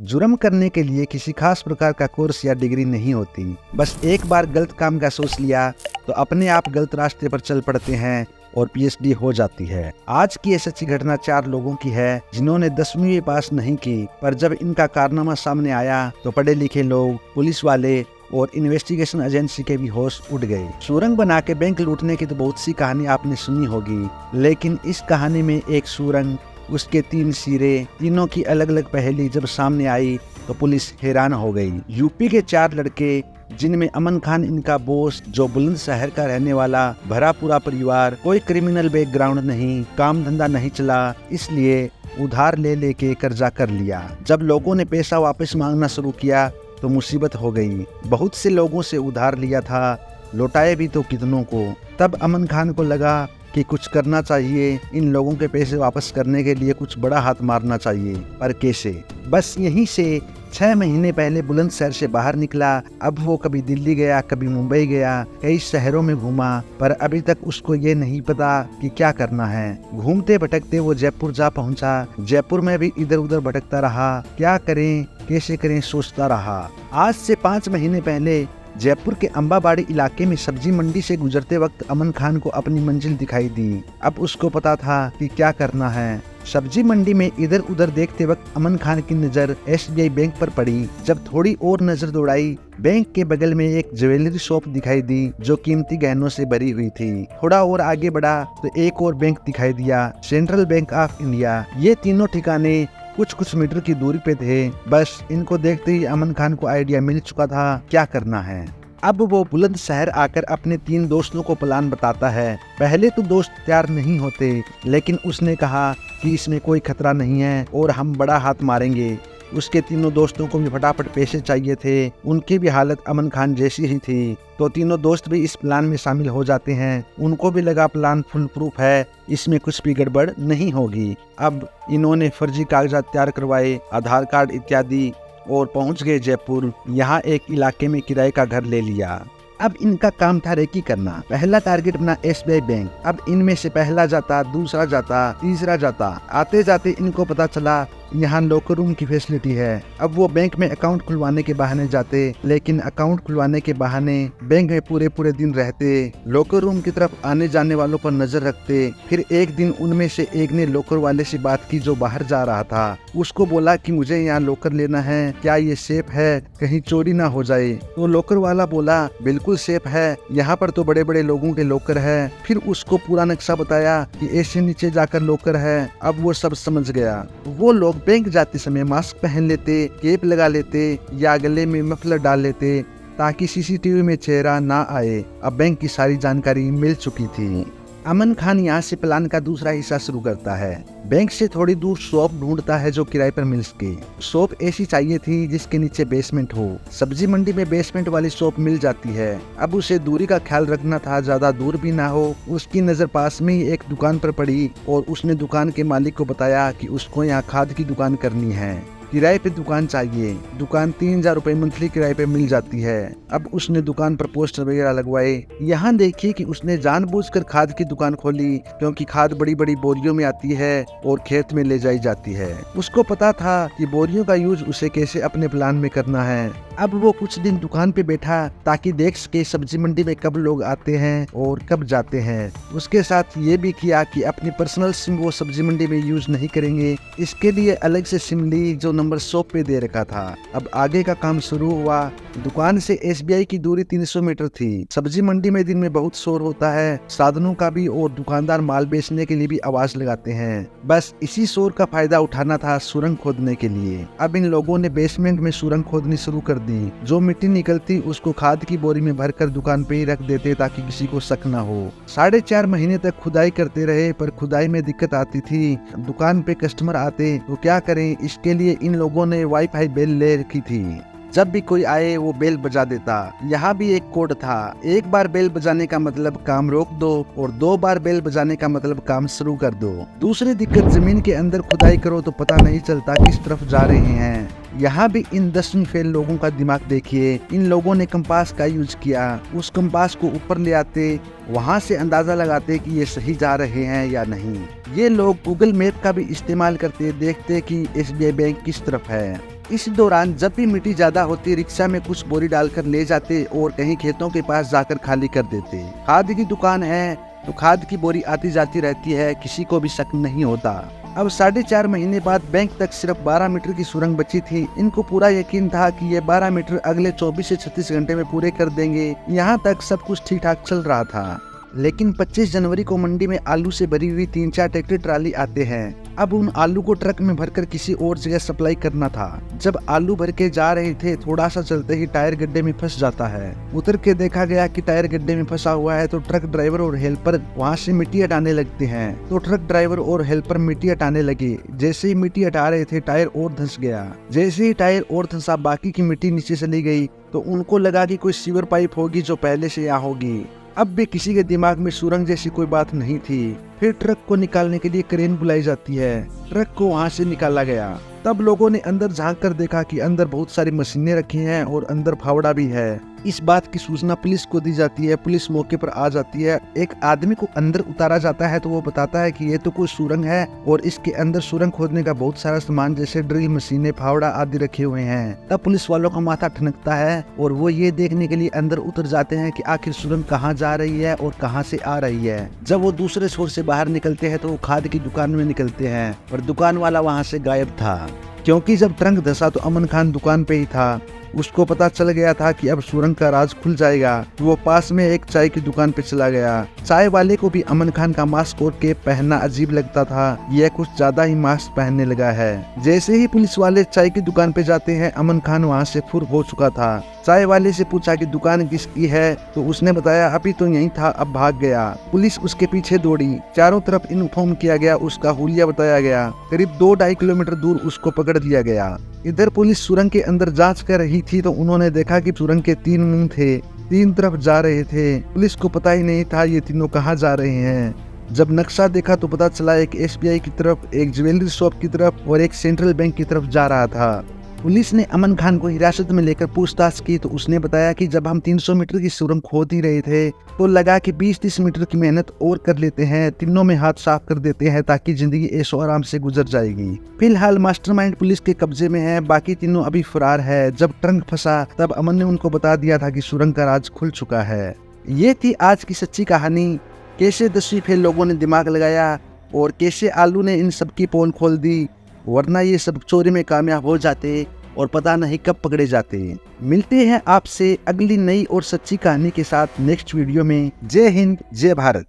जुर्म करने के लिए किसी खास प्रकार का कोर्स या डिग्री नहीं होती। बस एक बार गलत काम का सोच लिया तो अपने आप गलत रास्ते पर चल पड़ते हैं और पीएचडी हो जाती है। आज की ये सच्ची घटना 4 लोगों की है जिन्होंने 10वीं भी पास नहीं की, पर जब इनका कारनामा सामने आया तो पढ़े लिखे लोग, पुलिस वाले और इन्वेस्टिगेशन एजेंसी के भी होश उड़ गए। सुरंग बना के बैंक लूटने की तो बहुत सी कहानी आपने सुनी होगी, लेकिन इस कहानी में एक सुरंग, उसके 3 सिरे, तीनों की अलग अलग पहेली जब सामने आई तो पुलिस हैरान हो गई। यूपी के 4 लड़के, जिनमें अमन खान इनका बॉस, जो बुलंदशहर का रहने वाला, भरा पूरा परिवार, कोई क्रिमिनल बैकग्राउंड नहीं, काम धंधा नहीं चला, इसलिए उधार ले लेके कर्जा कर लिया। जब लोगों ने पैसा वापस मांगना शुरू किया तो मुसीबत हो गई। बहुत से लोगों से उधार लिया था, लौटाए भी तो कितनों को। तब अमन खान को लगा कि कुछ करना चाहिए, इन लोगों के पैसे वापस करने के लिए कुछ बड़ा हाथ मारना चाहिए, पर कैसे? बस यहीं से 6 महीने पहले बुलंदशहर से बाहर निकला। अब वो कभी दिल्ली गया, कभी मुंबई गया, कई शहरों में घूमा, पर अभी तक उसको ये नहीं पता कि क्या करना है। घूमते भटकते वो जयपुर जा पहुंचा। जयपुर में भी इधर उधर भटकता रहा, क्या करें कैसे करें सोचता रहा। आज से 5 महीने पहले जयपुर के अंबाबाड़ी इलाके में सब्जी मंडी से गुजरते वक्त अमन खान को अपनी मंजिल दिखाई दी। अब उसको पता था कि क्या करना है। सब्जी मंडी में इधर उधर देखते वक्त अमन खान की नजर एसबीआई बैंक पर पड़ी। जब थोड़ी और नजर दौड़ाई, बैंक के बगल में एक ज्वेलरी शॉप दिखाई दी जो कीमती गहनों से भरी हुई थी। थोड़ा और आगे बढ़ा तो एक और बैंक दिखाई दिया, सेंट्रल बैंक ऑफ इंडिया। ये तीनों ठिकाने कुछ मीटर की दूरी पे थे। बस इनको देखते ही अमन खान को आइडिया मिल चुका था क्या करना है। अब वो बुलंदशहर आकर अपने 3 दोस्तों को प्लान बताता है। पहले तो दोस्त तैयार नहीं होते, लेकिन उसने कहा कि इसमें कोई खतरा नहीं है और हम बड़ा हाथ मारेंगे। उसके तीनों दोस्तों को भी फटाफट पैसे चाहिए थे, उनकी भी हालत अमन खान जैसी ही थी, तो तीनों दोस्त भी इस प्लान में शामिल हो जाते हैं। उनको भी लगा प्लान फुल प्रूफ है, इसमें कुछ भी गड़बड़ नहीं होगी। अब इन्होंने फर्जी कागजात तैयार करवाए, आधार कार्ड इत्यादि, और पहुंच गए जयपुर। यहाँ एक इलाके में किराए का घर ले लिया। अब इनका काम था रेकी करना। पहला टारगेट बना एसबीआई बैंक। अब इनमें से पहला जाता, दूसरा जाता, तीसरा जाता। आते जाते इनको पता चला यहाँ लॉकर रूम की फैसिलिटी है। अब वो बैंक में अकाउंट खुलवाने के बहाने जाते, लेकिन अकाउंट खुलवाने के बहाने बैंक में पूरे दिन रहते, लॉकर रूम की तरफ आने जाने वालों पर नजर रखते। फिर एक दिन उनमें से एक ने लॉकर वाले से बात की जो बाहर जा रहा था। उसको बोला कि मुझे यहाँ लॉकर लेना है, क्या ये सेफ है, कहीं चोरी ना हो जाए? तो लॉकर वाला बोला बिल्कुल सेफ है, यहाँ पर तो बड़े बड़े लोगों के लॉकर है। फिर उसको पूरा नक्शा बताया कि ऐसे नीचे जाकर लॉकर है। अब वो सब समझ गया। वो लोग बैंक जाते समय मास्क पहन लेते, कैप लगा लेते या गले में मफलर डाल लेते ताकि सीसीटीवी में चेहरा ना आए। अब बैंक की सारी जानकारी मिल चुकी थी। अमन खान यहाँ से प्लान का दूसरा हिस्सा शुरू करता है। बैंक से थोड़ी दूर शॉप ढूंढता है जो किराए पर मिल सके। शॉप ऐसी चाहिए थी जिसके नीचे बेसमेंट हो। सब्जी मंडी में बेसमेंट वाली शॉप मिल जाती है। अब उसे दूरी का ख्याल रखना था, ज्यादा दूर भी ना हो। उसकी नजर पास में ही एक दुकान पर पड़ी और उसने दुकान के मालिक को बताया कि उसको यहाँ खाद की दुकान करनी है, किराए पे दुकान चाहिए। दुकान 3000 रुपए मंथली किराए पे मिल जाती है। अब उसने दुकान पर पोस्टर वगैरह लगवाए। यहाँ देखिए कि उसने जानबूझकर खाद की दुकान खोली, क्योंकि खाद बड़ी बड़ी बोरियों में आती है और खेत में ले जाई जाती है। उसको पता था कि बोरियों का यूज उसे कैसे अपने प्लान में करना है। अब वो कुछ दिन दुकान पे बैठा ताकि देख सके सब्जी मंडी में कब लोग आते हैं और कब जाते हैं। उसके साथ ये भी किया कि अपनी पर्सनल सिम वो सब्जी मंडी में यूज नहीं करेंगे। इसके लिए अलग से सिम ली जो नंबर शॉप पे दे रखा था। अब आगे का काम शुरू हुआ। दुकान से एसबीआई की दूरी 300 मीटर थी। सब्जी मंडी में दिन में बहुत शोर होता है, साधनों का भी, और दुकानदार माल बेचने के लिए भी आवाज लगाते हैं। बस इसी शोर का फायदा उठाना था सुरंग खोदने के लिए। अब इन लोगों ने बेसमेंट में सुरंग खोदनी शुरू कर दी। जो मिट्टी निकलती उसको खाद की बोरी में भरकर दुकान पे ही रख देते ताकि किसी को शक न हो। 4.5 महीने तक खुदाई करते रहे, पर खुदाई में दिक्कत आती थी। दुकान पे कस्टमर आते तो क्या करें, इसके लिए इन लोगों ने वाईफाई बेल ले रखी थी। जब भी कोई आए वो बेल बजा देता। यहाँ भी एक कोड था, एक बार बेल बजाने का मतलब काम रोक दो और 2 बार बेल बजाने का मतलब काम शुरू कर दो। दूसरी दिक्कत, जमीन के अंदर खुदाई करो तो पता नहीं चलता किस तरफ जा रहे हैं। यहाँ भी इन 10वीं फेल लोगों का दिमाग देखिए। इन लोगों ने कंपास का यूज किया। उस कंपास को ऊपर ले आते, वहाँ से अंदाजा लगाते कि ये सही जा रहे हैं या नहीं। ये लोग गूगल मैप का भी इस्तेमाल करते, देखते कि एसबीआई बैंक किस तरफ है। इस दौरान जब भी मिट्टी ज्यादा होती रिक्शा में कुछ बोरी डालकर ले जाते और कहीं खेतों के पास जाकर खाली कर देते। खाद की दुकान है तो खाद की बोरी आती जाती रहती है, किसी को भी शक नहीं होता। अब 4.5 महीने बाद बैंक तक सिर्फ 12 मीटर की सुरंग बची थी। इनको पूरा यकीन था कि ये 12 मीटर अगले 24 से 36 घंटे में पूरे कर देंगे। यहाँ तक सब कुछ ठीक ठाक चल रहा था, लेकिन 25 जनवरी को मंडी में आलू से भरी हुई 3-4 ट्रैक्टर ट्राली आते हैं। अब उन आलू को ट्रक में भरकर किसी और जगह सप्लाई करना था। जब आलू भर के जा रहे थे, थोड़ा सा चलते ही टायर गड्ढे में फंस जाता है। उतर के देखा गया कि टायर गड्ढे में फंसा हुआ है, तो ट्रक ड्राइवर और हेल्पर वहाँ से मिट्टी हटाने लगते हैं। तो ट्रक ड्राइवर और हेल्पर मिट्टी हटाने लगे। जैसे ही मिट्टी हटा रहे थे, टायर और धंस गया। जैसे ही टायर और धंसा, बाकी की मिट्टी नीचे चली गई। तो उनको लगा कि कोई सीवर पाइप होगी जो पहले से यहाँ होगी। अब भी किसी के दिमाग में सुरंग जैसी कोई बात नहीं थी। फिर ट्रक को निकालने के लिए क्रेन बुलाई जाती है। ट्रक को वहाँ से निकाला गया। तब लोगों ने अंदर झांक कर देखा कि अंदर बहुत सारी मशीनें रखी हैं और अंदर फावड़ा भी है। इस बात की सूचना पुलिस को दी जाती है। पुलिस मौके पर आ जाती है। एक आदमी को अंदर उतारा जाता है तो वो बताता है कि ये तो कोई सुरंग है और इसके अंदर सुरंग खोदने का बहुत सारा सामान जैसे ड्रिल मशीनें, फावड़ा आदि रखे हुए हैं। तब पुलिस वालों का माथा ठनकता है और वो ये देखने के लिए अंदर उतर जाते हैं कि आखिर सुरंग कहाँ जा रही है और कहाँ से आ रही है। जब वो दूसरे छोर से बाहर निकलते हैं तो वो खाद की दुकान में निकलते हैं और दुकान वाला वहाँ से गायब था, क्योंकि जब ट्रंक धंसा तो अमन खान दुकान पे ही था। उसको पता चल गया था कि अब सुरंग का राज खुल जाएगा। तो वो पास में एक चाय की दुकान पे चला गया। चाय वाले को भी अमन खान का मास्क और कैप पहनना अजीब लगता था। यह कुछ ज्यादा ही मास्क पहनने लगा है। जैसे ही पुलिस वाले चाय की दुकान पे जाते हैं, अमन खान वहाँ से फुर हो चुका था। चाय वाले से पूछा कि दुकान किसकी है, तो उसने बताया अभी तो यहीं था, अब भाग गया। पुलिस उसके पीछे दौड़ी। चारों तरफ इन्फॉर्म किया गया, उसका हुलिया बताया गया। करीब 2-2.5 किलोमीटर दूर उसको पकड़ लिया गया। इधर पुलिस सुरंग के अंदर जांच कर रही थी तो उन्होंने देखा कि सुरंग के 3 मुंह थे, 3 तरफ जा रहे थे। पुलिस को पता ही नहीं था ये तीनों कहाँ जा रहे हैं। जब नक्शा देखा तो पता चला एक SBI की तरफ, एक ज्वेलरी शॉप की तरफ और एक सेंट्रल बैंक की तरफ जा रहा था। पुलिस ने अमन खान को हिरासत में लेकर पूछताछ की तो उसने बताया कि जब हम 300 मीटर की सुरंग खोद ही रहे थे तो लगा कि 20-30 मीटर की मेहनत और कर लेते हैं, तीनों में हाथ साफ कर देते हैं ताकि जिंदगी ऐशो आराम से गुजर जाएगी। फिलहाल मास्टरमाइंड पुलिस के कब्जे में है, बाकी तीनों अभी फरार है। जब ट्रंक फंसा तब अमन ने उनको बता दिया था कि सुरंग का राज खुल चुका है। ये थी आज की सच्ची कहानी। कैसे 10वीं फेल लोगों ने दिमाग लगाया और कैसे आलू ने इन सबकी पोल खोल दी, वरना ये सब चोरी में कामयाब हो जाते और पता नहीं कब पकड़े जाते। मिलते हैं आपसे अगली नई और सच्ची कहानी के साथ नेक्स्ट वीडियो में। जय हिंद, जय भारत।